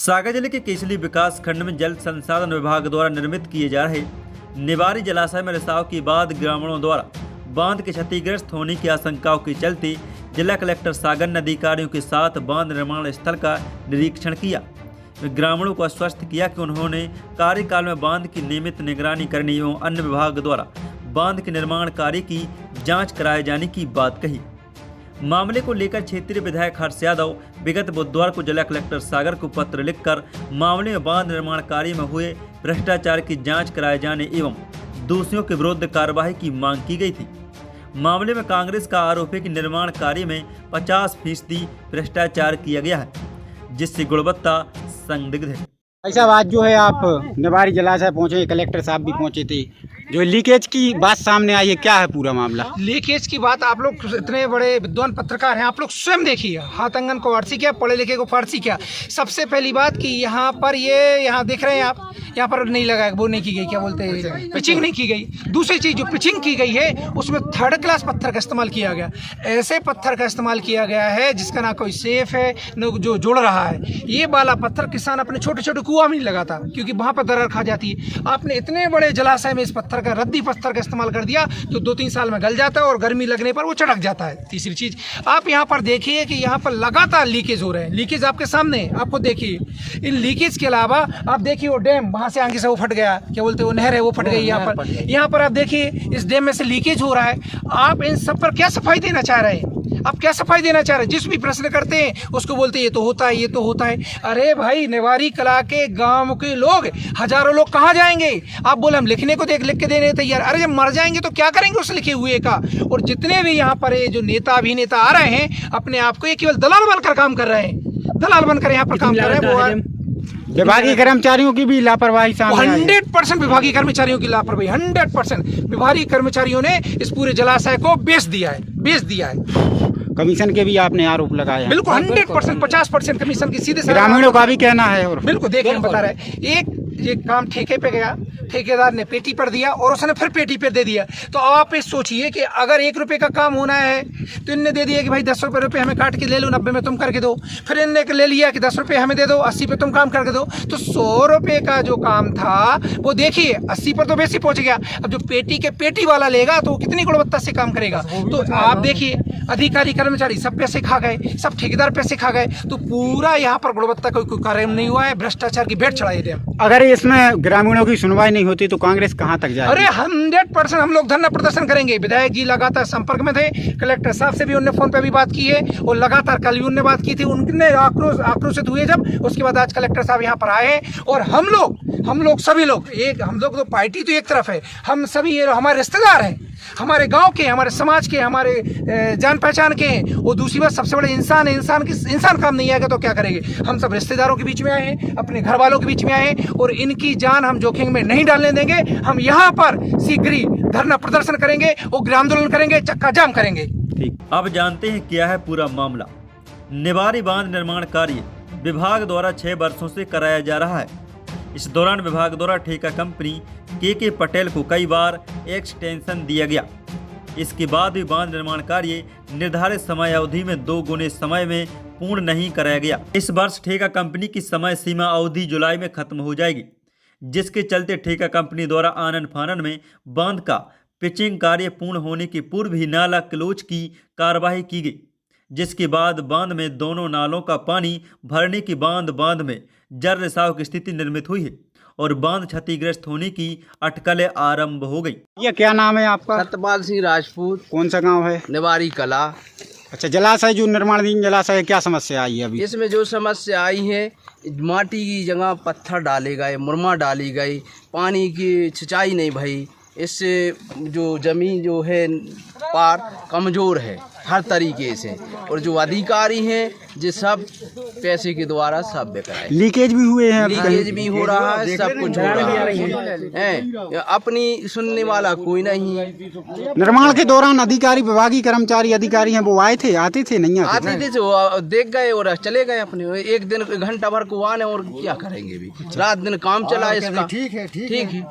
सागर जिले के केसली विकास खंड में जल संसाधन विभाग द्वारा निर्मित किए जा रहे निवारी जलाशय में रिसाव के बाद ग्रामीणों द्वारा बांध के क्षतिग्रस्त होने की आशंकाओं के चलते जिला कलेक्टर सागर ने अधिकारियों के साथ बांध निर्माण स्थल का निरीक्षण किया। ग्रामीणों को आश्वस्त किया कि उन्होंने कार्यकाल में बांध की नियमित निगरानी करने एवं अन्य विभाग द्वारा बांध के निर्माण कार्य की जाँच कराए जाने की बात कही। मामले को लेकर क्षेत्रीय विधायक हर्ष यादव विगत बुधवार को जिला कलेक्टर सागर को पत्र लिखकर मामले में बांध निर्माण कार्य में हुए भ्रष्टाचार की जांच कराए जाने एवं दोषियों के विरुद्ध कार्रवाई की मांग की गई थी। मामले में कांग्रेस का आरोप है कि निर्माण कार्य में 50% भ्रष्टाचार किया गया है, जिससे गुणवत्ता संदिग्ध है। भाई साहब, आज जो है आप निवारी जलाशय पहुंचे, कलेक्टर साहब भी पहुंचे थे, जो लीकेज की बात सामने आई है, क्या है पूरा मामला? लीकेज की बात आप लोग इतने बड़े विद्वान पत्रकार हैं, आप लोग स्वयं देखिए, हाथ आंगन को फारसी क्या, पढ़े लिखे को फारसी क्या। सबसे पहली बात कि यहाँ पर यहाँ देख रहे हैं आप, यहाँ पर नहीं लगा, वो नहीं की गई, क्या बोलते हैं, पिचिंग नहीं की गई। दूसरी चीज़, जो पिचिंग की गई है उसमें 3rd क्लास पत्थर का इस्तेमाल किया गया। ऐसे पत्थर का इस्तेमाल किया गया है जिसका ना कोई सेफ है, न जो जोड़ रहा है। ये वाला पत्थर किसान अपने छोटे छोटे कुआं में नहीं लगाता, क्योंकि वहाँ पर दरार खा जाती है। आपने इतने बड़े जलाशय में इस पत्थर का, रद्दी पत्थर का इस्तेमाल कर दिया, जो 2-3 साल में गल जाता है और गर्मी लगने पर वो चढ़क जाता है। तीसरी चीज़, आप यहाँ पर देखिए कि यहाँ पर लगातार लीकेज हो रहे हैं। लीकेज आपके सामने, आपको देखिए। इन लीकेज के अलावा आप देखिए वो डैम वहाँ से आगे से वो फट गया, क्या बोलते हैं, वो नहर है वो फट गई। यहाँ पर आप देखिए इस डैम में से लीकेज हो रहा है। आप इन सब पर क्या सफाई देना चाह रहे हैं? आप क्या सफाई देना चाह रहे हैं? जिस भी प्रश्न करते हैं उसको बोलते हैं ये तो होता है, ये तो होता है। अरे भाई, निवारी कला के गांव के लोग, हजारों लोग कहाँ जाएंगे? आप बोले हम लिखने को लिख के देने तैयार। अरे जब मर जाएंगे तो क्या करेंगे उस लिखे हुए का? और जितने भी यहाँ पर जो नेता अभिनेता आ रहे हैं, अपने आप को ये केवल दलाल बनकर काम कर रहे हैं, दलाल बनकर यहाँ पर काम कर रहे हैं। वो विभागीय कर्मचारियों की भी लापरवाही सामने आई है। 100% विभागीय कर्मचारियों की लापरवाही, 100% विभागीय कर्मचारियों ने इस पूरे जलाशय को बेच दिया है। कमीशन के भी आपने आरोप लगाए हैं। बिल्कुल 100%, 50% कमीशन की सीधे। ग्रामीणों का भी कहना है। और बिल्कुल देखिए, हम बता रहे हैं, एक काम ठेके पे गया, ठेकेदार ने पेटी पर दिया और उसने फिर पेटी पे दे दिया। तो आप ये सोचिए कि अगर 1 रुपये का काम होना है तो इनने दे दिया कि भाई 10 रुपये हमें काट के ले लो, 90 में तुम करके दो। फिर इनने ले लिया कि 10 रुपये हमें दे दो, 80 पे तुम काम करके दो। तो 100 रुपये का जो काम था वो देखिए 80 पर तो बेसी पहुंच गया। अब जो पेटी वाला लेगा तो कितनी गुणवत्ता से काम करेगा? तो आप देखिए, अधिकारी कर्मचारी सब पैसे खा गए, सब ठेकेदार पैसे खा गए। तो पूरा यहाँ पर गुणवत्ता कोई कार्य नहीं हुआ है, भ्रष्टाचार की भेंट चढ़ाई दे। अगर इसमें ग्रामीणों की सुनवाई नहीं होती तो कांग्रेस कहां तक जाएगी? अरे 100% हम लोग धरना प्रदर्शन करेंगे। विधायक जी लगातार संपर्क में थे, कलेक्टर साहब से भी उनने फोन पे भी बात की है और लगातार कल भी उनने बात की थी। उनने आक्रोशित हुए जब, उसके बाद आज कलेक्टर साहब यहाँ पर आए हैं। और हम लोग सभी लोग हम लोग तो पार्टी तो एक तरफ है, हम सभी हमारे रिश्तेदार हैं, हमारे गांव के, हमारे समाज के, हमारे जान पहचान के हैं। वो दूसरी बात, सबसे बड़े इंसान है। इंसान काम नहीं आएगा तो क्या करेंगे? हम सब रिश्तेदारों के बीच में आए हैं, अपने घर वालों के बीच में आए हैं और इनकी जान हम जोखिम में नहीं डालने देंगे। हम यहाँ पर शीघ्र ही धरना प्रदर्शन करेंगे, उग्र आंदोलन करेंगे, चक्का जाम करेंगे। अब जानते हैं क्या है पूरा मामला। निवारी बांध निर्माण कार्य विभाग द्वारा 6 वर्षों से कराया जा रहा है। इस दौरान विभाग द्वारा ठेका कंपनी के पटेल को कई बार एक्सटेंशन दिया गया। इसके बाद भी बांध निर्माण कार्य निर्धारित समय अवधि में 2 गुने समय में पूर्ण नहीं कराया गया। इस वर्ष ठेका कंपनी की समय सीमा अवधि जुलाई में खत्म हो जाएगी, जिसके चलते ठेका कंपनी द्वारा आनन फानन में बांध का पिचिंग कार्य पूर्ण होने के पूर्व ही नाला क्लोज की कार्यवाही की गई, जिसके बाद बांध में दोनों नालों का पानी भरने की बांध में जल रिसाव की स्थिति निर्मित हुई है और बांध क्षतिग्रस्त होने की अटकलें आरंभ हो गई। ये क्या नाम है आपका? सत्यपाल सिंह राजपूत। कौन सा गांव है? निवारी कला। अच्छा, जलाशय जो निर्माणाधीन जलाशय है, क्या समस्या आई है अभी? इसमें जो समस्या आई है, माटी की जगह पत्थर डाले गए, मुरमा डाली गई, पानी की सिंचाई नहीं भई। इससे जो जमीन जो है पार कमज़ोर है हर तरीके से, और जो अधिकारी हैं जो सब पैसे के द्वारा सब बेच रहे हैं। लीकेज भी हुए हैं, लीकेज भी हो रहा है, सब कुछ हो रहा है। अपनी सुनने वाला कोई नहीं है। निर्माण के दौरान अधिकारी, विभागीय कर्मचारी अधिकारी हैं, वो आते थे नहीं आते थे वो देख गए और चले गए अपने। एक दिन घंटा भर को आने और क्या करेंगे भी, रात दिन काम चला इसका। ठीक है।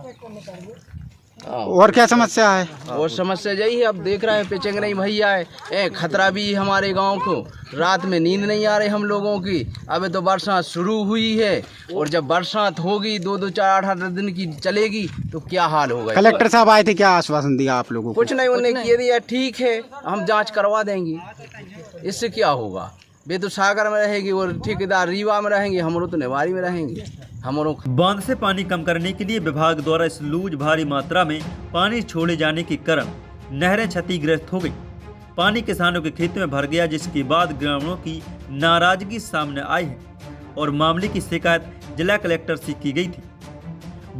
और क्या समस्या है? और समस्या यही है, अब देख रहे हैं पिचिंग नहीं भैया है, खतरा भी है हमारे गांव को, रात में नींद नहीं आ रही हम लोगों की। अब तो बरसात शुरू हुई है और जब बरसात होगी 2-2, 4-8 दिन की चलेगी तो क्या हाल होगा। कलेक्टर साहब आए थे, क्या आश्वासन दिया आप लोगों को? कुछ नहीं, उन्हें किए दिया ठीक है, हम जांच करवा देंगे, इससे क्या होगा। वे तो सागर में रहेगी और ठेकेदार रीवा में रहेंगे, हम तो निवारी में रहेंगे। बांध से पानी कम करने के लिए विभाग द्वारा इस लूज भारी मात्रा में पानी छोड़े जाने के कारण नहरें क्षतिग्रस्त हो गई। पानी किसानों के खेत में भर गया, जिसके बाद ग्रामीणों की नाराजगी सामने आई है और मामले की शिकायत जिला कलेक्टर से की गई थी।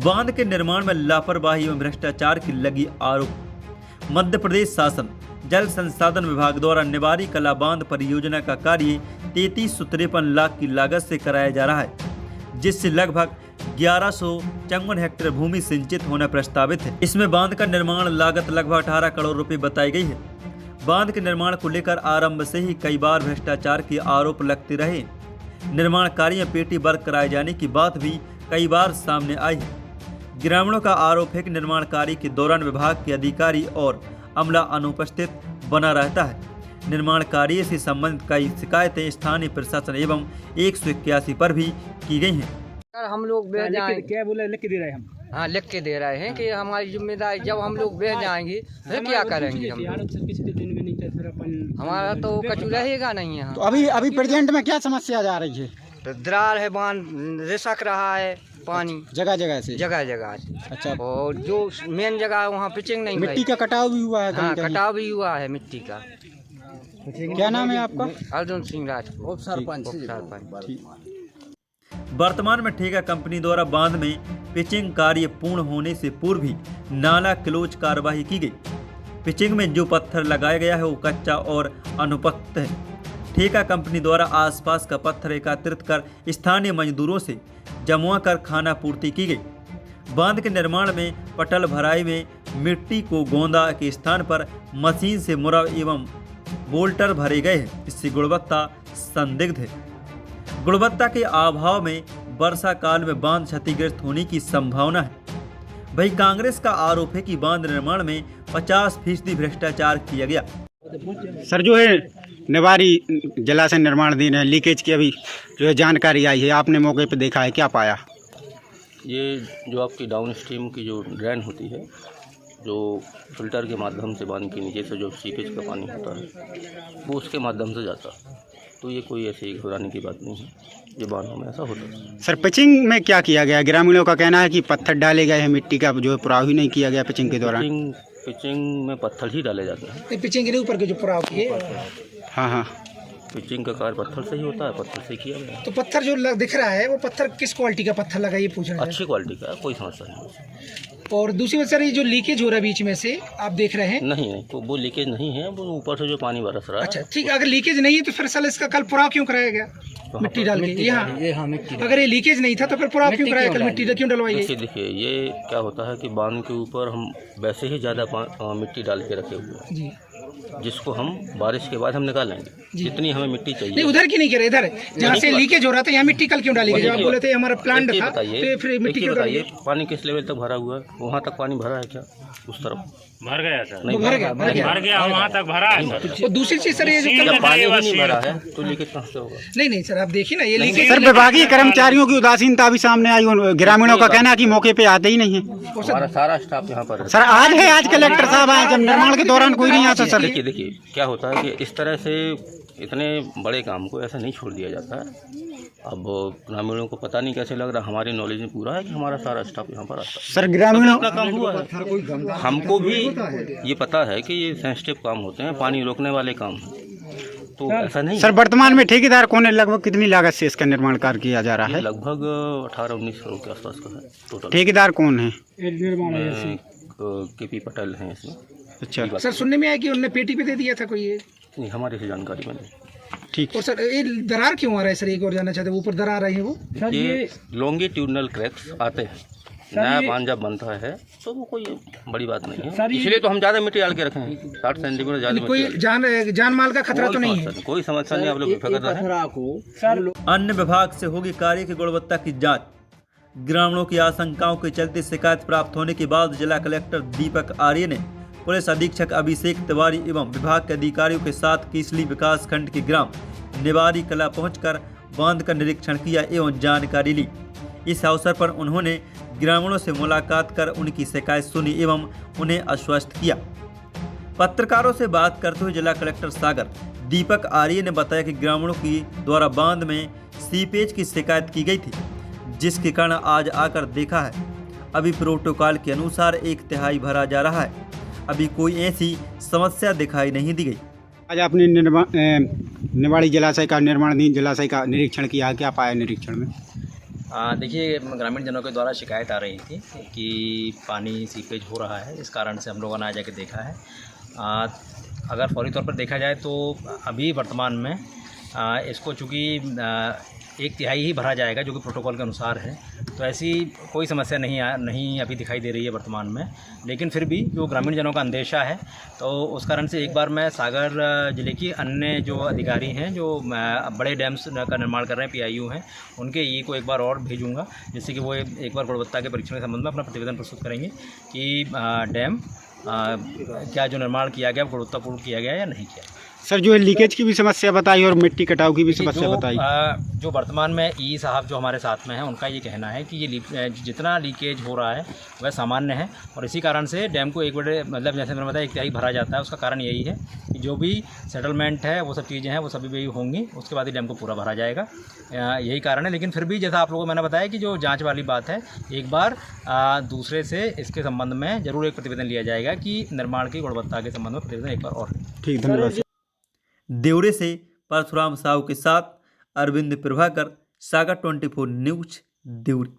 बांध के निर्माण में लापरवाही एवं भ्रष्टाचार की लगी आरोप। मध्य प्रदेश शासन जल संसाधन विभाग द्वारा निवारी कला बांध परियोजना का कार्य 3353 लाख की लागत से कराया जा रहा है, जिससे लगभग 1154 हेक्टेयर भूमि सिंचित होना प्रस्तावित है। इसमें बांध का निर्माण लागत लगभग 18 करोड़ रुपए बताई गई है। बांध के निर्माण को लेकर आरंभ से ही कई बार भ्रष्टाचार के आरोप लगते रहे। निर्माण कार्य में पेटी वर्क कराए जाने की बात भी कई बार सामने आई है। ग्रामीणों का आरोप है कि निर्माण कार्य के दौरान विभाग के अधिकारी और अमला अनुपस्थित बना रहता है। निर्माण कार्य से संबंधित कई शिकायतें स्थानीय प्रशासन एवं 181 पर भी की गई हैं। सर हम लोग बह जाएंगे, क्या बोले लिख के दे रहे हैं हम? हाँ लिख के दे रहे हैं कि हमारी जिम्मेदारी, जब हम लोग बह जाएंगे फिर क्या करेंगे हम? हमारा तो कचू रहेगा नहीं यहाँ। तो अभी प्रेजेंट में क्या समस्या जा रही है? दरार है, बांध रिसक रहा है पानी जगह जगह से। अच्छा, और जो मेन जगह है वहाँ पिचिंग नहीं, मिट्टी का कटाव भी हुआ है? हाँ कटाव भी हुआ है मिट्टी का। क्या नाम है आपका? अर्जुन सिंह राजपूत, सरपंच। वर्तमान में ठेका कंपनी द्वारा बांध में पिचिंग कार्य पूर्ण होने से पूर्व ही नाला क्लोज कार्यवाही की गई। पिचिंग में जो पत्थर लगाया गया है वो कच्चा और अनुपयुक्त है। ठेका कंपनी द्वारा आसपास का पत्थर एकत्रित कर स्थानीय मजदूरों से जमवा कर खाना पूर्ति की गई। बांध के निर्माण में पटल भराई में मिट्टी को गोंदा के स्थान पर मशीन से मुरव एवं बोल्टर भरे गए हैं। इससे गुणवत्ता संदिग्ध है। गुणवत्ता के अभाव में वर्षा काल में बांध क्षतिग्रस्त होने की संभावना है। वही कांग्रेस का आरोप है कि बांध निर्माण में 50% भ्रष्टाचार किया गया। सर जो है निवारी जलाशय निर्माणाधीन है, लीकेज की अभी जो है जानकारी आई है, आपने मौके पर देखा है, क्या पाया? ये जो आपकी डाउन स्ट्रीम की जो ड्रेन होती है, जो फिल्टर के माध्यम से बांध के नीचे से जो सीपेज का पानी होता है वो उसके माध्यम से जाता है, तो ये कोई ऐसी घबराने की बात नहीं है, ये बांधों में ऐसा होता है। सर पिचिंग में क्या किया गया? ग्रामीणों का कहना है कि पत्थर डाले गए हैं, मिट्टी का जो है पुराव ही नहीं किया गया पिचिंग के दौरान। पिचिंग में पत्थर ही डाले जाते हैं। पिचिंग के ऊपर के जो पुराव किए, हाँ पिचिंग का कार्य पत्थर से ही होता है, पत्थर से किया गया। तो पत्थर जो दिख रहा है वो पत्थर किस क्वालिटी का पत्थर लगा, ये पूछ रहे हैं? अच्छी क्वालिटी का, कोई समस्या नहीं। और दूसरी बात सर, ये जो लीकेज हो रहा है बीच में से आप देख रहे हैं? नहीं तो वो लीकेज नहीं है, वो ऊपर से जो पानी बरस रहा है। अच्छा ठीक है, अगर लीकेज नहीं है तो फिर साल इसका कल पुराव क्यों कराया गया मिट्टी डाल के? यहाँ अगर ये लीकेज नहीं था तो फिर पुराव क्यों कराया, कल मिट्टी क्यों डलवाई? देखिए ये क्या होता है कि बांध के ऊपर हम वैसे ही ज़्यादा मिट्टी डाल के रखे हुए हैं, जिसको हम बारिश के बाद हम निकालेंगे, जितनी हमें मिट्टी चाहिए। नहीं उधर की नहीं कह रहे, इधर जहाँ से लीकेज हो रहा था यहाँ मिट्टी कल क्यों डाली गई? आप बोले थे हमारा प्लांट था, तो फिर मिट्टी क्यों डाली? पानी किस लेवल तक भरा हुआ है? वहाँ तक पानी भरा है क्या? उस तरफ भर गया था, नहीं भर गया वहाँ तक भरा है। और दूसरी चीज सर, ये जो जब पानी ही नहीं भरा है तो लीकेज कहाँ से होगा? नहीं सर आप देखिए ना, ये लीकेज सर विभागीय कर्मचारियों की उदासीनता भी सामने आई। ग्रामीणों का कहना है कि मौके पे आते ही नहीं है। हमारा सारा स्टाफ यहाँ पर है। सर आज कलेक्टर साहब आए, जब निर्माण के दौरान कोई नहीं आता। सर देखिए क्या होता है कि इस तरह से इतने बड़े काम को ऐसा नहीं छोड़ दिया जाता है। अब ग्रामीणों को पता नहीं कैसे लग रहा, हमारी नॉलेज में पूरा है कि हमारा सारा स्टाफ यहाँ पर आता है। सर ग्रामीणों का काम हुआ है, हमको भी ये पता है कि ये सेंसिटिव काम होते हैं, पानी रोकने वाले काम, तो ऐसा नहीं। सर वर्तमान में ठेकेदार कौन है? लगभग कितनी लागत से इसका निर्माण कार्य किया जा रहा है? लगभग 18-19 करोड़ के आसपास का है टोटल। ठेकेदार कौन है? KP पटेल हैं इसमें। अच्छा सर सुनने में आया कि उन्होंने पेटी पे दे दिया था कोई, ये नहीं हमारे से जानकारी में नहीं। ठीक। और सर ये दरार क्यों आ रहा है सर? एक और जानना चाहते हैं, ऊपर दरार आ रही है वो? ये लॉन्गिट्यूडनल क्रैक्स आते हैं, नया बांध जब बनता है तो वो कोई बड़ी बात नहीं है, इसलिए तो हम ज़्यादा मिट्टी डाल के रखे हैं, 60 सेंटीमीटर ज़्यादा। कोई जान माल का खतरा तो नहीं है? कोई समस्या नहीं, आप लोग बेफिक्र रहें। अन्य विभाग से होगी कार्य की गुणवत्ता की जांच। ग्रामीणों की आशंकाओं के चलते शिकायत प्राप्त होने के बाद जिला कलेक्टर दीपक आर्य ने पुलिस अधीक्षक अभिषेक तिवारी एवं विभाग के अधिकारियों के साथ कीसली विकास खंड के ग्राम निवारी कला पहुंचकर बांध का निरीक्षण किया एवं जानकारी ली। इस अवसर पर उन्होंने ग्रामीणों से मुलाकात कर उनकी शिकायत सुनी एवं उन्हें आश्वस्त किया। पत्रकारों से बात करते हुए जिला कलेक्टर सागर दीपक आर्य ने बताया कि ग्रामीणों की द्वारा बांध में सीपेज की शिकायत की गई थी, जिसके कारण आज आकर देखा है। अभी प्रोटोकॉल के अनुसार 1/3 भरा जा रहा है। अभी कोई ऐसी समस्या दिखाई नहीं दी गई। आज आपने निवाड़ी जलाशय का निर्माणाधीन जलाशय का निरीक्षण किया, क्या पाया निरीक्षण में? देखिए, ग्रामीण जनों के द्वारा शिकायत आ रही थी कि पानी सीपेज हो रहा है। इस कारण से हम लोगों ने आ जाके देखा है। अगर फौरी तौर पर देखा जाए तो अभी वर्तमान में इसको चूँकि 1/3 ही भरा जाएगा, जो कि प्रोटोकॉल के अनुसार है, तो ऐसी कोई समस्या नहीं अभी दिखाई दे रही है वर्तमान में। लेकिन फिर भी जो ग्रामीण जनों का अंदेशा है, तो उस कारण से एक बार मैं सागर जिले की अन्य जो अधिकारी हैं जो बड़े डैम्स का निर्माण कर रहे हैं, PIU हैं, उनके ई को एक बार और भेजूँगा, जिससे कि वो एक बार गुणवत्ता के परीक्षण के संबंध में अपना प्रतिवेदन प्रस्तुत करेंगे कि डैम क्या जो निर्माण किया गया गुणवत्तापूर्ण किया गया या नहीं किया। सर, जो लीकेज की भी समस्या बताई और मिट्टी कटाव की भी समस्या बताई। जो वर्तमान में ई साहब जो हमारे साथ में हैं, उनका ये कहना है कि ये जितना लीकेज हो रहा है वह सामान्य है, और इसी कारण से डैम को एक बड़े मतलब जैसे मैंने बताया 1/3 भरा जाता है। उसका कारण यही है कि जो भी सेटलमेंट है वो सब चीज़ें हैं वो सभी भी होंगी, उसके बाद ही डैम को पूरा भरा जाएगा। यही कारण है। लेकिन फिर भी जैसा आप लोगों को मैंने बताया कि जो जाँच वाली बात है, एक बार दूसरे से इसके संबंध में ज़रूर एक प्रतिवेदन लिया जाएगा कि निर्माण की गुणवत्ता के संबंध में प्रतिवेदन एक बार और। ठीक, धन्यवाद। देवरे से परशुराम साहू के साथ अरविंद प्रभाकर, सागर 24 न्यूज, देवरी।